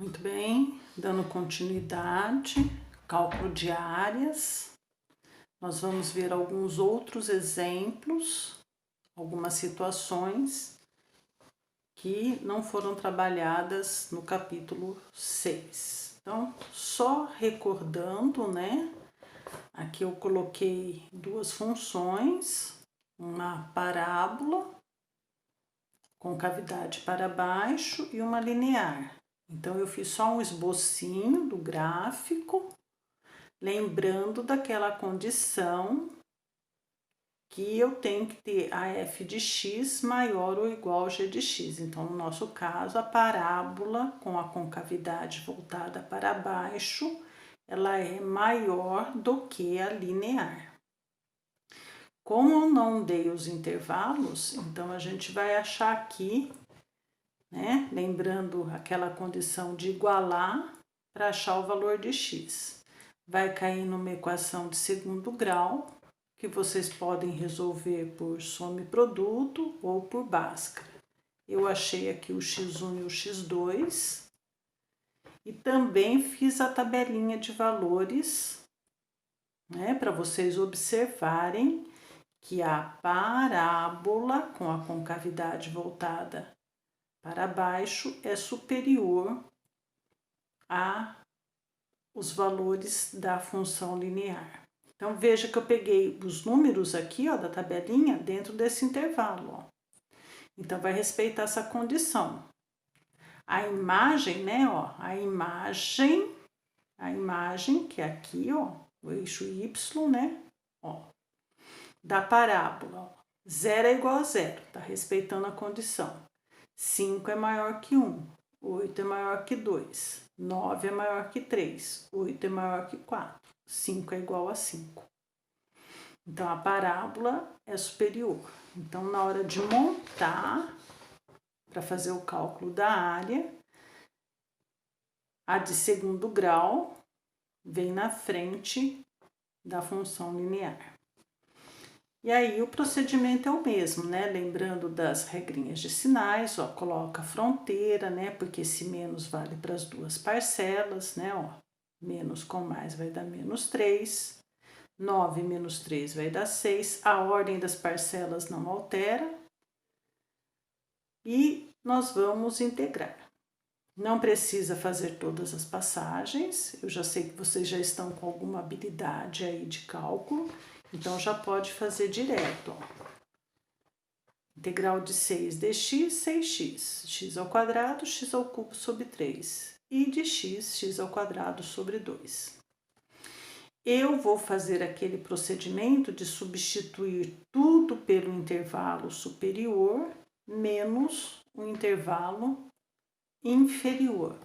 Muito bem, dando continuidade, cálculo de áreas, nós vamos ver alguns outros exemplos, algumas situações que não foram trabalhadas no capítulo 6. Então, só recordando, né? Aqui eu coloquei duas funções, uma parábola com cavidade para baixo e uma linear. Então, eu fiz só um esbocinho do gráfico, lembrando daquela condição que eu tenho que ter a f de x maior ou igual a g de x. Então, no nosso caso, a parábola com a concavidade voltada para baixo, ela é maior do que a linear. Como eu não dei os intervalos, então a gente vai achar aqui, né? Lembrando aquela condição de igualar para achar o valor de x. Vai cair numa equação de segundo grau, que vocês podem resolver por soma e produto ou por Bhaskara. Eu achei aqui o x1 e o x2 e também fiz a tabelinha de valores, né, para vocês observarem que a parábola com a concavidade voltada para baixo é superior a os valores da função linear. Então, veja que eu peguei os números aqui, ó, da tabelinha dentro desse intervalo, ó. Então, vai respeitar essa condição. A imagem, né, ó, a imagem que é aqui, ó, o eixo Y, né, ó, da parábola, ó. 0 é igual a 0, tá respeitando a condição. 5 é maior que 1, 8 é maior que 2, 9 é maior que 3, 8 é maior que 4, 5 é igual a 5. Então, a parábola é superior. Então, na hora de montar, para fazer o cálculo da área, a de segundo grau vem na frente da função linear. E aí, o procedimento é o mesmo, né? Lembrando das regrinhas de sinais, ó, coloca a fronteira, né? Porque esse menos vale para as duas parcelas, né? Ó, menos com mais vai dar menos 3. 9 menos 3 vai dar 6. A ordem das parcelas não altera. E nós vamos integrar. Não precisa fazer todas as passagens. Eu já sei que vocês já estão com alguma habilidade aí de cálculo. Então, já pode fazer direto, ó. Integral de 6 dx, 6x. X ao quadrado, x ao cubo sobre 3. E de x, x ao quadrado sobre 2. Eu vou fazer aquele procedimento de substituir tudo pelo intervalo superior menos o intervalo inferior.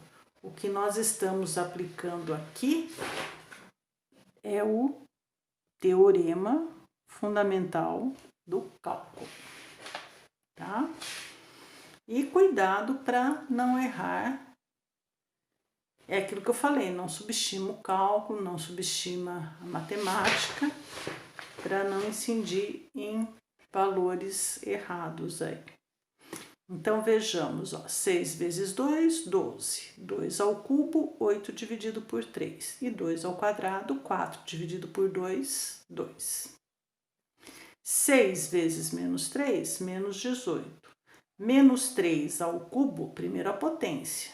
O que nós estamos aplicando aqui é o teorema fundamental do cálculo, tá? E cuidado para não errar. É aquilo que eu falei, não subestima o cálculo, não subestima a matemática, para não incidir em valores errados aí. Então, vejamos, ó, 6 vezes 2, 12. 2 ao cubo, 8 dividido por 3. E 2 ao quadrado, 4 dividido por 2, 2. 6 vezes menos 3, menos 18. Menos 3 ao cubo, primeiro a potência,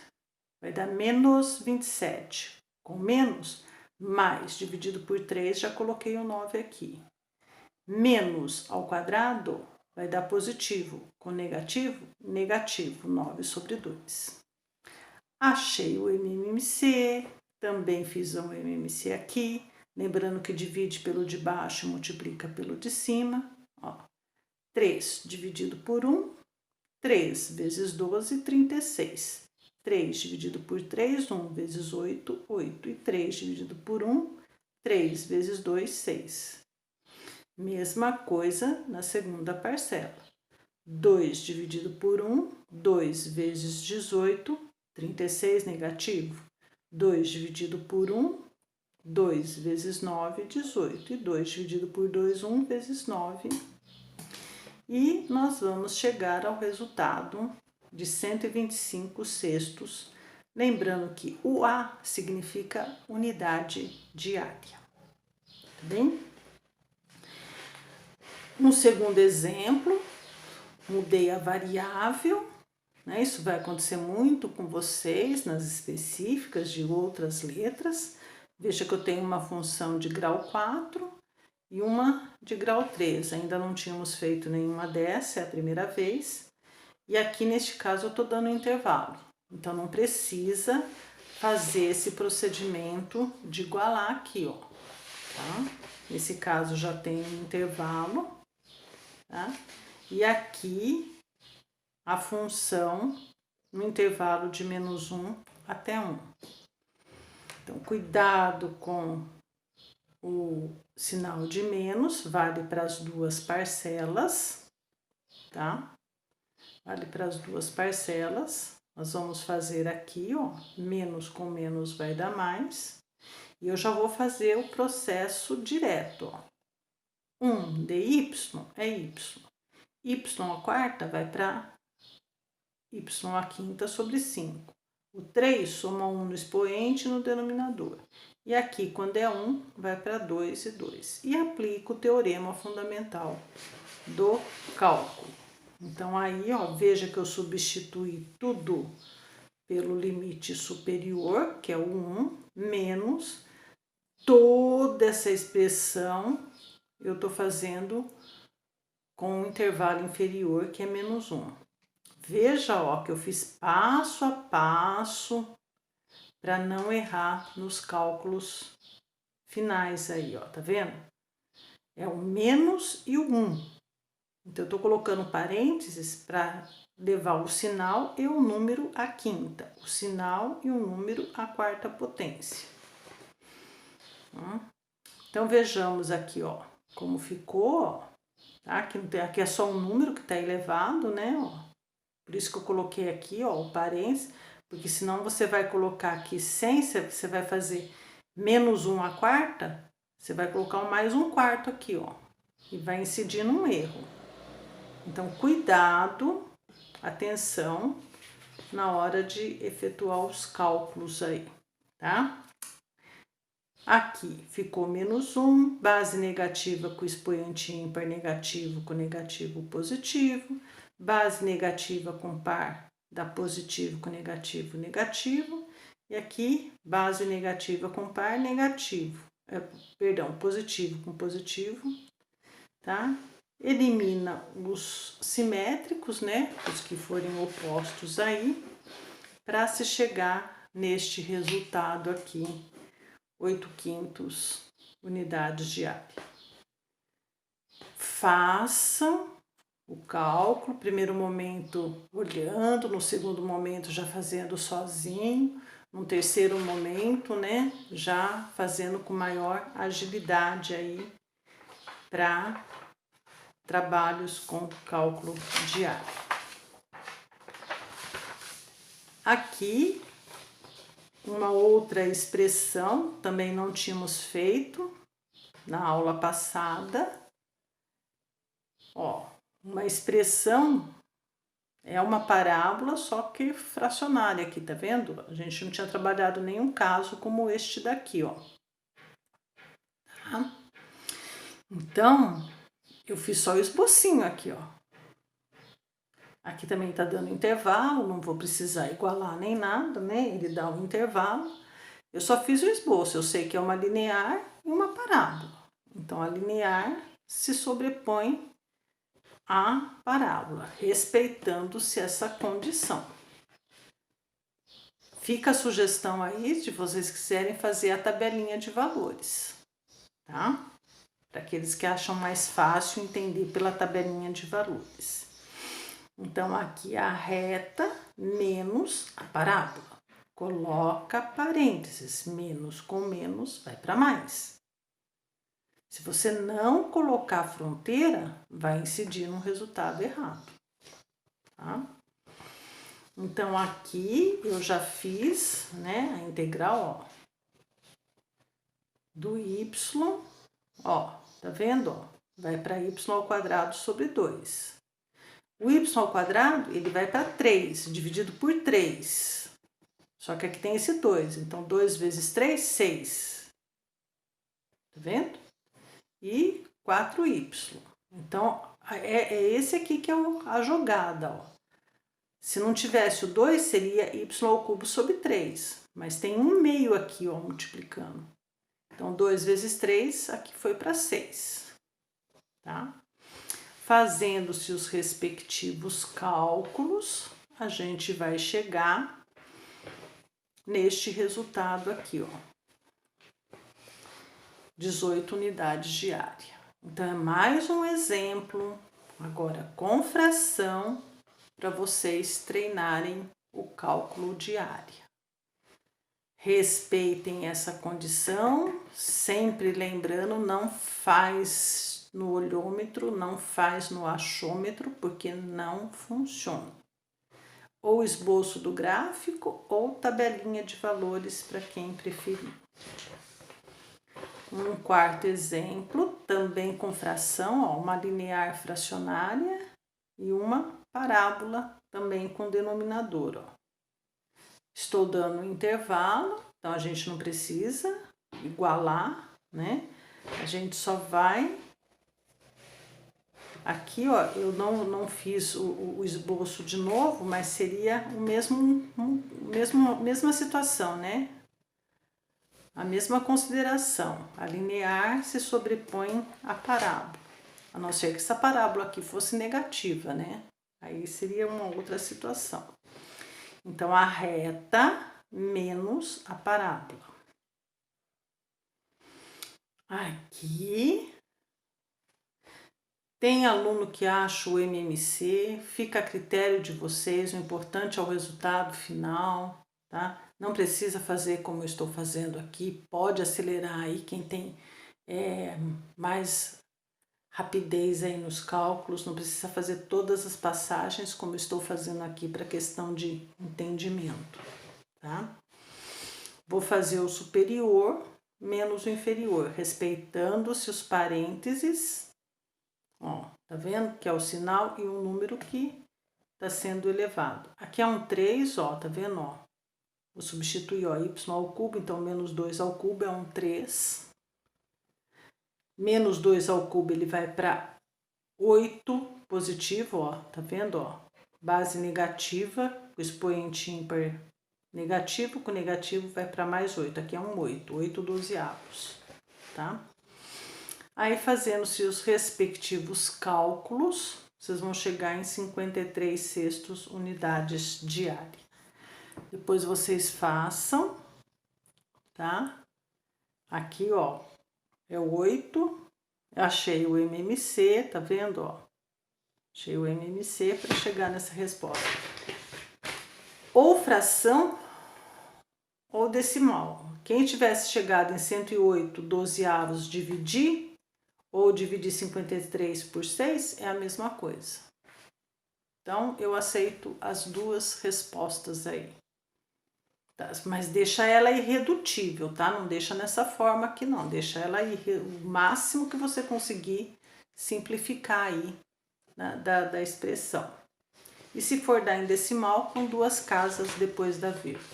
vai dar menos 27. Com menos, mais dividido por 3, já coloquei o 9 aqui. Menos ao quadrado vai dar positivo. Com negativo, negativo, 9 sobre 2. Achei o MMC, também fiz um MMC aqui. Lembrando que divide pelo de baixo e multiplica pelo de cima. Ó, 3 dividido por 1, 3 vezes 12, 36. 3 dividido por 3, 1 vezes 8, 8. E 3 dividido por 1, 3 vezes 2, 6. Mesma coisa na segunda parcela. 2 dividido por 1, 2 vezes 18, 36 negativo. 2 dividido por 1, 2 vezes 9, 18. E 2 dividido por 2, 1 vezes 9. E nós vamos chegar ao resultado de 125 sextos Lembrando que o A significa unidade diária, tá bem? No segundo exemplo, mudei a variável, né? Isso vai acontecer muito com vocês nas específicas de outras letras. Veja que eu tenho uma função de grau 4 e uma de grau 3. Ainda não tínhamos feito nenhuma dessa, é a primeira vez. E aqui neste caso eu estou dando intervalo. Então não precisa fazer esse procedimento de igualar aqui, ó. Tá? Nesse caso já tem um intervalo, tá? E aqui a função no intervalo de -1 até 1. Então, cuidado com o sinal de menos, vale para as duas parcelas, tá? Vale para as duas parcelas. Nós vamos fazer aqui, ó, menos com menos vai dar mais. E eu já vou fazer o processo direto, ó. 1 de y é y. Y à quarta vai para y à quinta sobre 5. O 3 soma 1 no expoente e no denominador. E aqui, quando é 1, vai para 2 e 2. E aplico o teorema fundamental do cálculo. Então, aí, ó, veja que eu substituí tudo pelo limite superior, que é o 1, menos toda essa expressão eu estou fazendo com um intervalo inferior, que é -1. Veja, ó, que eu fiz passo a passo para não errar nos cálculos finais aí, ó, tá vendo? É o menos e o 1. Então, eu estou colocando parênteses para levar o sinal e o número à quinta, o sinal e o número à quarta potência. Então, vejamos aqui, ó, como ficou, ó, tá? Aqui é só um número que está elevado, né, ó. Por isso que eu coloquei aqui, ó, o parênteses, porque senão você vai colocar aqui sem, você vai fazer -1 à quarta, você vai colocar um mais um quarto aqui, ó, e vai incidir num erro. Então, cuidado, atenção, na hora de efetuar os cálculos aí, tá? Aqui ficou -1, base negativa com expoente ímpar negativo com negativo positivo, base negativa com par dá positivo com negativo, negativo, e aqui base negativa com par negativo, positivo com positivo, tá? Elimina os simétricos, né, os que forem opostos aí, para se chegar neste resultado aqui, 8/5 unidades diárias. Façam o cálculo, primeiro momento olhando, no segundo momento já fazendo sozinho, no terceiro momento, né, já fazendo com maior agilidade aí para trabalhos com cálculo diário. Aqui, uma outra expressão, também não tínhamos feito na aula passada. Ó, uma expressão é uma parábola, só que fracionária aqui, tá vendo? A gente não tinha trabalhado nenhum caso como este daqui, ó. Tá? Então, eu fiz só o esbocinho aqui, ó. Aqui também tá dando intervalo, não vou precisar igualar nem nada, né? Ele dá um intervalo. Eu só fiz o esboço, eu sei que é uma linear e uma parábola. Então, a linear se sobrepõe à parábola, respeitando-se essa condição. Fica a sugestão aí de vocês quiserem fazer a tabelinha de valores, tá? Para aqueles que acham mais fácil entender pela tabelinha de valores. Então, aqui a reta menos a parábola. Coloca parênteses, menos com menos vai para mais. Se você não colocar fronteira, vai incidir num resultado errado, tá? Então, aqui eu já fiz, né, a integral, ó, do y, ó, tá vendo, ó? Vai para y ao quadrado sobre 2. O y ao quadrado, ele vai para 3, dividido por 3. Só que aqui tem esse 2, então 2 vezes 3, 6. Tá vendo? E 4y. Então, é esse aqui que é a jogada, ó. Se não tivesse o 2, seria y² sobre 3. Mas tem um meio aqui, ó, multiplicando. Então, 2 vezes 3, aqui foi para 6. Tá? Fazendo-se os respectivos cálculos, a gente vai chegar neste resultado aqui, ó. 18 unidades diárias. Então, é mais um exemplo, agora com fração, para vocês treinarem o cálculo diário. Respeitem essa condição, sempre lembrando, não faz no olhômetro, não faz no achômetro, porque não funciona. Ou esboço do gráfico ou tabelinha de valores para quem preferir. Um quarto exemplo, também com fração, ó, uma linear fracionária e uma parábola também com denominador, ó. Estou dando um intervalo, então a gente não precisa igualar, né? A gente só vai... Aqui, ó, eu não fiz o esboço de novo, mas seria mesma situação, né? A mesma consideração. A linear se sobrepõe à parábola. A não ser que essa parábola aqui fosse negativa, né? Aí seria uma outra situação. Então, a reta menos a parábola. Aqui... Tem aluno que acha o MMC, fica a critério de vocês, o importante é o resultado final, tá? Não precisa fazer como eu estou fazendo aqui, pode acelerar aí quem tem mais rapidez aí nos cálculos, não precisa fazer todas as passagens como eu estou fazendo aqui para questão de entendimento, tá? Vou fazer o superior menos o inferior, respeitando-se os parênteses. Ó, tá vendo que é o sinal e o número que tá sendo elevado. Aqui é um 3, ó, tá vendo, ó? Vou substituir, ó, y², então menos 2² é um 3. Menos 2² ele vai para 8 positivo, ó, tá vendo, ó? Base negativa, o expoente ímpar negativo, com negativo vai para mais 8. Aqui é um 8 dozeavos, tá? Aí, fazendo-se os respectivos cálculos, vocês vão chegar em 53/6 unidades diárias. Depois vocês façam, tá? Aqui, ó, é o 8. Achei o MMC, tá vendo, ó? Achei o MMC para chegar nessa resposta. Ou fração ou decimal. Quem tivesse chegado em 108 dozeavos dividir, ou dividir 53 por 6 é a mesma coisa. Então, eu aceito as duas respostas aí. Tá? Mas deixa ela irredutível, tá? Não deixa nessa forma aqui, não. Deixa ela o máximo que você conseguir simplificar aí, né, da expressão. E se for dar em decimal, com 2 casas depois da vírgula.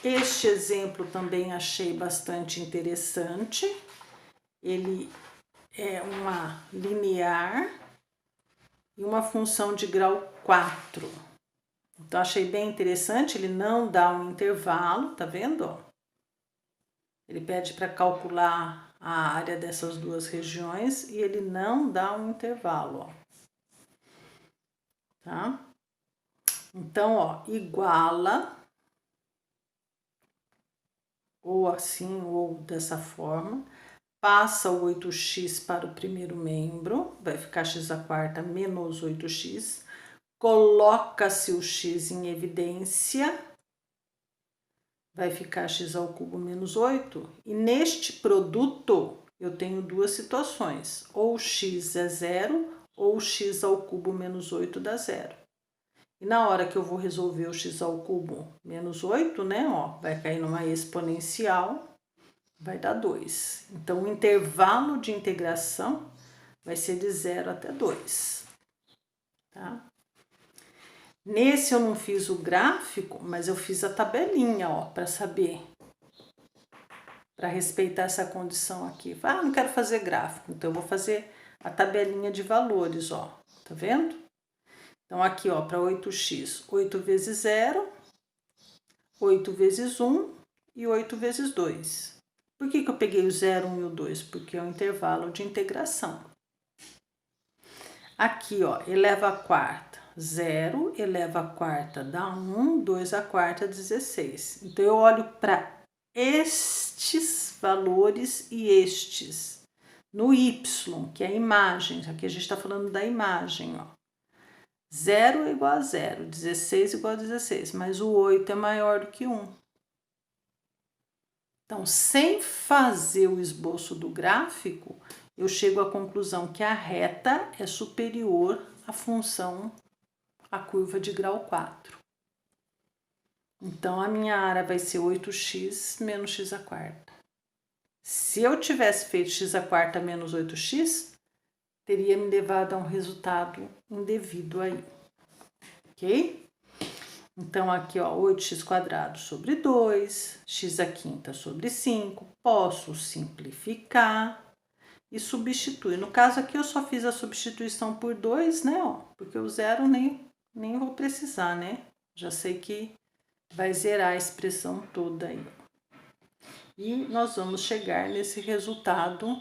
Este exemplo também achei bastante interessante. Ele é uma linear e uma função de grau 4. Então, achei bem interessante, ele não dá um intervalo, tá vendo? Ó? Ele pede para calcular a área dessas duas regiões e ele não dá um intervalo, ó. Tá? Então, ó, iguala, ou assim, ou dessa forma. Passa o 8x para o primeiro membro, vai ficar x² menos 8x. Coloca-se o x em evidência, vai ficar x² menos 8. E neste produto, eu tenho duas situações. Ou x é 0, ou x³ menos 8 dá 0. E na hora que eu vou resolver o x³ menos 8, né, ó, vai cair numa exponencial, vai dar 2. Então, o intervalo de integração vai ser de 0 até 2. Tá? Nesse eu não fiz o gráfico, mas eu fiz a tabelinha, ó, para saber, para respeitar essa condição aqui. Ah, não quero fazer gráfico, então eu vou fazer a tabelinha de valores, ó, tá vendo? Então aqui, ó, para 8x, 8 vezes 0, 8 vezes 1 e 8 vezes 2. Por que eu peguei o 0, 1 e o 2? Porque é o intervalo de integração. Aqui, ó, eleva a quarta, 0, eleva a quarta dá 1, 2 a quarta, 16. Então, eu olho para estes valores e estes. No y, que é a imagem, aqui a gente está falando da imagem, ó. 0 é igual a 0, 16 igual a 16, mas o 8 é maior do que 1. Então, sem fazer o esboço do gráfico, eu chego à conclusão que a reta é superior à função, à curva de grau 4. Então, a minha área vai ser 8x menos x à quarta. Se eu tivesse feito x à quarta menos 8x, teria me levado a um resultado indevido aí, ok? Então, aqui, ó, 8x² sobre 2, x à quinta sobre 5, posso simplificar e substituir. No caso aqui, eu só fiz a substituição por 2, né, ó, porque o 0 nem vou precisar, né? Já sei que vai zerar a expressão toda aí. E nós vamos chegar nesse resultado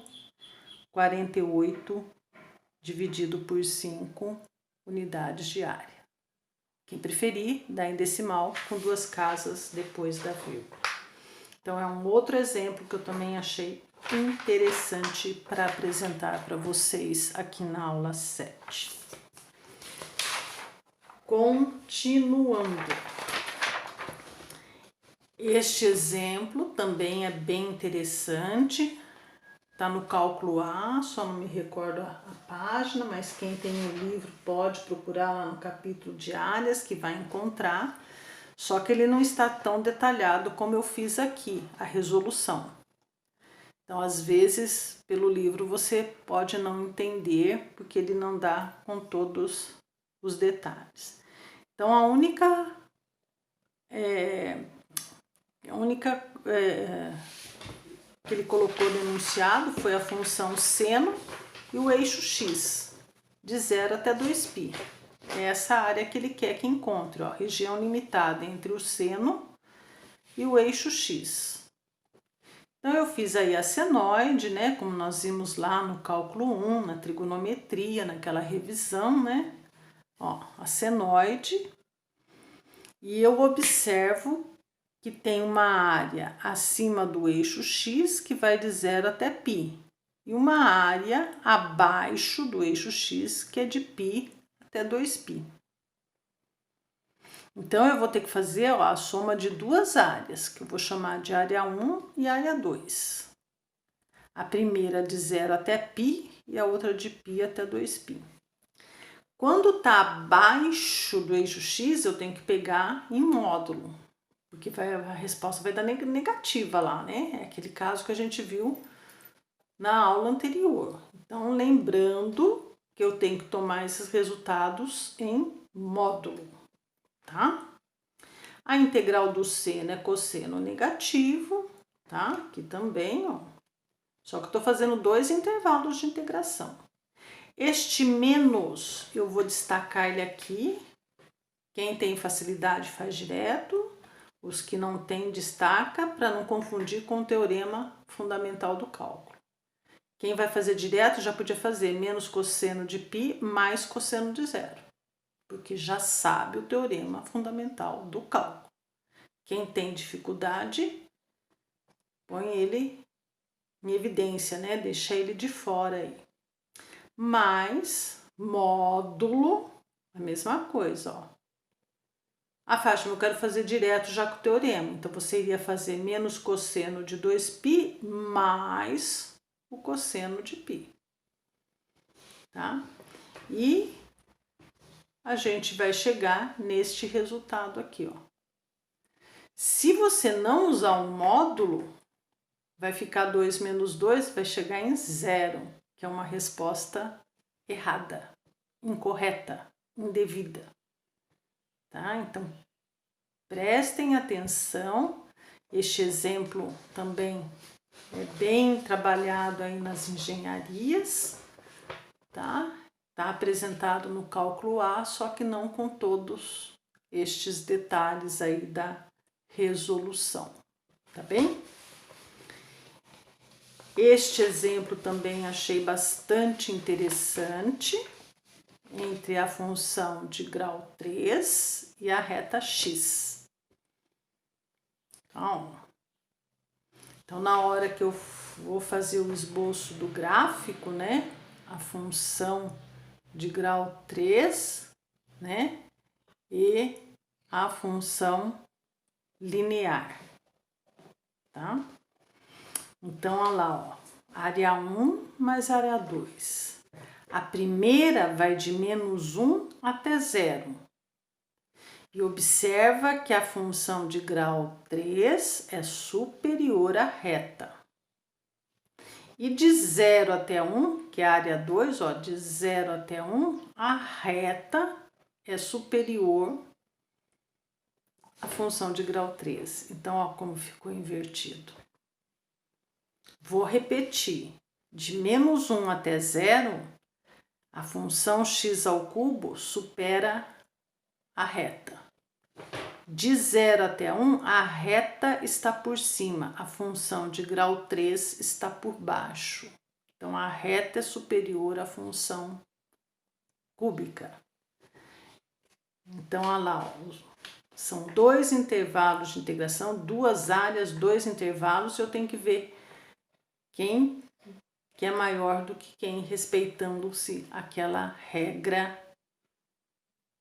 48 dividido por 5 unidades de área. Quem preferir, dá em decimal com 2 casas depois da vírgula. Então, é um outro exemplo que eu também achei interessante para apresentar para vocês aqui na aula 7. Continuando. Este exemplo também é bem interessante. Está no cálculo A, só não me recordo a página, mas quem tem o livro pode procurar lá no capítulo de áreas que vai encontrar. Só que ele não está tão detalhado como eu fiz aqui, a resolução. Então, às vezes, pelo livro você pode não entender, porque ele não dá com todos os detalhes. Então, a única que ele colocou no enunciado foi a função seno e o eixo x, de 0 até 2π. É essa área que ele quer que encontre, ó, região limitada entre o seno e o eixo x. Então, eu fiz aí a senoide, né, como nós vimos lá no cálculo 1, na trigonometria, naquela revisão, né, ó, a senoide, e eu observo que tem uma área acima do eixo x, que vai de 0 até π, e uma área abaixo do eixo x, que é de π até 2π. Então, eu vou ter que fazer, ó, a soma de duas áreas, que eu vou chamar de área 1 e área 2. A primeira de 0 até π e a outra de π até 2π. Quando está abaixo do eixo x, eu tenho que pegar em módulo, porque a resposta vai dar negativa lá, né? É aquele caso que a gente viu na aula anterior. Então, lembrando que eu tenho que tomar esses resultados em módulo, tá? A integral do seno é cosseno negativo, tá? Aqui também, ó. Só que eu tô fazendo 2 intervalos de integração. Este menos, eu vou destacar ele aqui. Quem tem facilidade faz direto. Os que não têm, destaca, para não confundir com o teorema fundamental do cálculo. Quem vai fazer direto já podia fazer menos cosseno de π mais cosseno de 0, porque já sabe o teorema fundamental do cálculo. Quem tem dificuldade, põe ele em evidência, né? Deixa ele de fora aí. Mais módulo, a mesma coisa, ó. Ah, Fátima, eu quero fazer direto já com o teorema. Então, você iria fazer menos cosseno de 2π mais o cosseno de π. Tá? E a gente vai chegar neste resultado aqui, ó. Se você não usar um módulo, vai ficar 2 menos 2, vai chegar em 0, que é uma resposta errada, incorreta, indevida. tá? Então, prestem atenção. Este exemplo também é bem trabalhado aí nas engenharias, tá? Tá apresentado no cálculo A, só que não com todos estes detalhes aí da resolução, tá bem? Este exemplo também achei bastante interessante, entre a função de grau 3 e a reta x. Então, na hora que eu vou fazer o esboço do gráfico, né, a função de grau 3, né, e a função linear, tá? Então, olha lá, ó, área 1 mais área 2. A primeira vai de -1 até 0. E observa que a função de grau 3 é superior à reta. E de 0 até 1, que é a área 2, ó, de 0 até 1, a reta é superior à função de grau 3. Então, ó, como ficou invertido. Vou repetir. De -1 até 0, a função x ao cubo supera a reta. De 0 até 1, a reta está por cima, a função de grau 3 está por baixo. Então, a reta é superior à função cúbica. Então, olha lá, ó, são dois intervalos de integração, duas áreas, dois intervalos, eu tenho que ver quem que é maior do que quem, respeitando-se aquela regra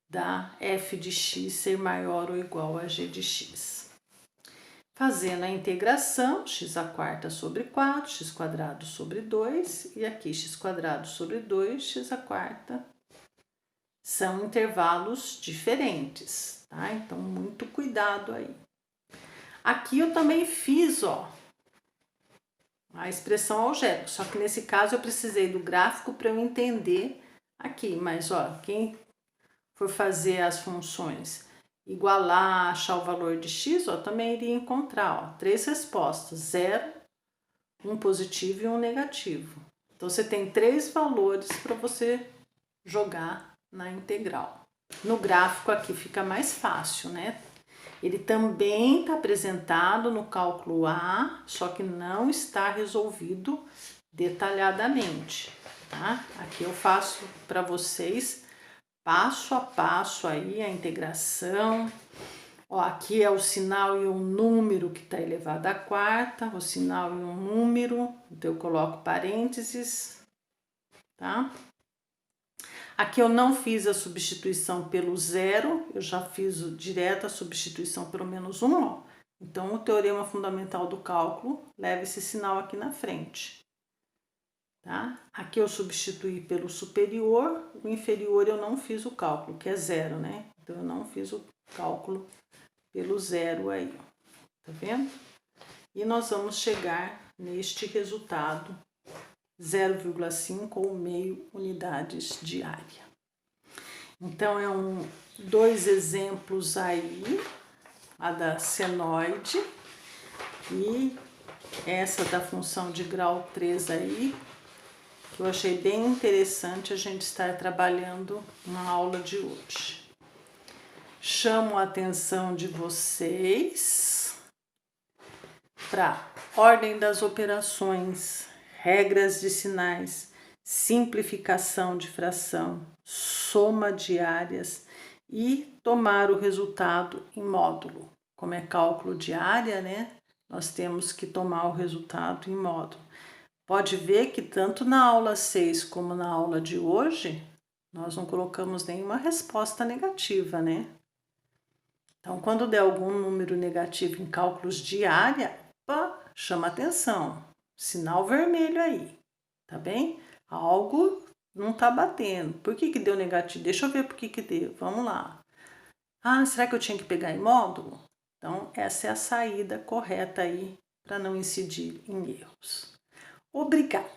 da f de x ser maior ou igual a g de x. Fazendo a integração, x² sobre 4, x² sobre 2, e aqui x² sobre 2, x². São intervalos diferentes, tá? Então, muito cuidado aí. Aqui eu também fiz, ó, a expressão algébrica, só que nesse caso eu precisei do gráfico para eu entender aqui, mas ó, quem for fazer as funções igualar, achar o valor de x, ó, também iria encontrar, ó, 3 respostas, 0, um positivo e um negativo. Então, você tem 3 valores para você jogar na integral. No gráfico aqui fica mais fácil, né? Ele também está apresentado no cálculo A, só que não está resolvido detalhadamente, tá? Aqui eu faço para vocês passo a passo aí a integração. Ó, aqui é o sinal e um número que está elevado à quarta, o sinal e um número, então eu coloco parênteses, tá? Aqui eu não fiz a substituição pelo 0, eu já fiz direto a substituição pelo -1, ó. Então, o teorema fundamental do cálculo leva esse sinal aqui na frente. Tá? Aqui eu substituí pelo superior, o inferior eu não fiz o cálculo, que é 0, né? Então, eu não fiz o cálculo pelo 0 aí, ó. Tá vendo? E nós vamos chegar neste resultado, 0,5 ou meio unidades de área. Então, dois exemplos aí, a da senoide e essa da função de grau 3 aí, que eu achei bem interessante a gente estar trabalhando na aula de hoje. Chamo a atenção de vocês para ordem das operações, regras de sinais, simplificação de fração, soma de áreas e tomar o resultado em módulo. Como é cálculo de área, né? Nós temos que tomar o resultado em módulo. Pode ver que tanto na aula 6 como na aula de hoje, nós não colocamos nenhuma resposta negativa, né? Então, quando der algum número negativo em cálculos de área, opa, chama atenção, sinal vermelho aí, tá bem? Algo não tá batendo. Por que deu negativo? Deixa eu ver por que deu, vamos lá. Ah, será que eu tinha que pegar em módulo? Então, essa é a saída correta aí para não incidir em erros. Obrigada!